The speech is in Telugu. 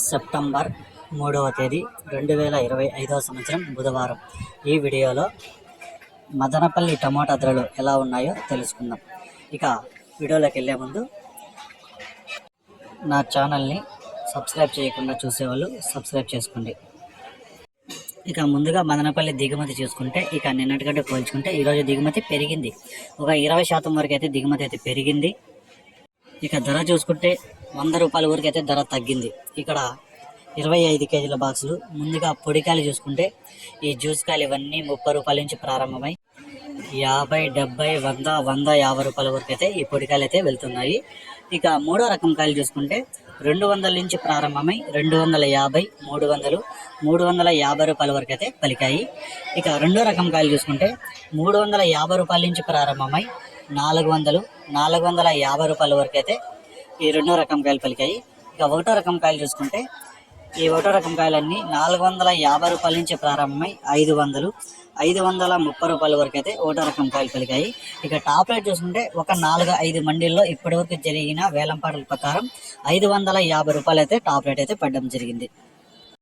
సెప్టెంబర్ 3వ తేదీ 2025వ సంవత్సరం బుధవారం. ఈ వీడియోలో మదనపల్లి టమాటా ధరలు ఎలా ఉన్నాయో తెలుసుకుందాం. ఇక వీడియోలోకి వెళ్ళే ముందు నా ఛానల్ని సబ్స్క్రైబ్ చేయకుండా చూసేవాళ్ళు సబ్స్క్రైబ్ చేసుకోండి. ఇక ముందుగా మదనపల్లి దిగుమతి చూసుకుంటే ఇక నిన్నటికంటే పోల్చుకుంటే ఈరోజు దిగుమతి పెరిగింది. ఒక 20% వరకు అయితే దిగుమతి అయితే పెరిగింది. ఇక ధర చూసుకుంటే 100 రూపాయల వరకు అయితే ధర తగ్గింది. ఇక్కడ 25 కేజీల బాక్సులు. ముందుగా పొడికాయలు చూసుకుంటే ఈ జ్యూస్ కాయలు ఇవన్నీ 30 రూపాయల నుంచి ప్రారంభమై 50, 70, 100, 150 రూపాయల వరకు అయితే ఈ పొడికాయలు అయితే వెళ్తున్నాయి. ఇక మూడో రకం కాయలు చూసుకుంటే 200 నుంచి ప్రారంభమై 250, 300, 350 రూపాయల వరకు అయితే పలికాయి. ఇక రెండో రకం కాయలు చూసుకుంటే 350 రూపాయల నుంచి ప్రారంభమై 400, 450 రూపాయల వరకు అయితే ఈ రెండో రకం కాయలు పలికాయి. ఇక ఒకటో రకం కాయలు చూసుకుంటే ఈ ఒకటో రకం కాయలన్నీ 450 రూపాయల నుంచి ప్రారంభమై 500, 530 రూపాయల వరకు అయితే ఒకటో రకం కాయలు పలికాయి. ఇక టాప్ రేట్ చూసుకుంటే ఒక 4-5 మండీల్లో ఇప్పటివరకు జరిగిన వేలంపాటల ప్రకారం 550 రూపాయలు అయితే టాప్ రేట్ అయితే పడడం జరిగింది.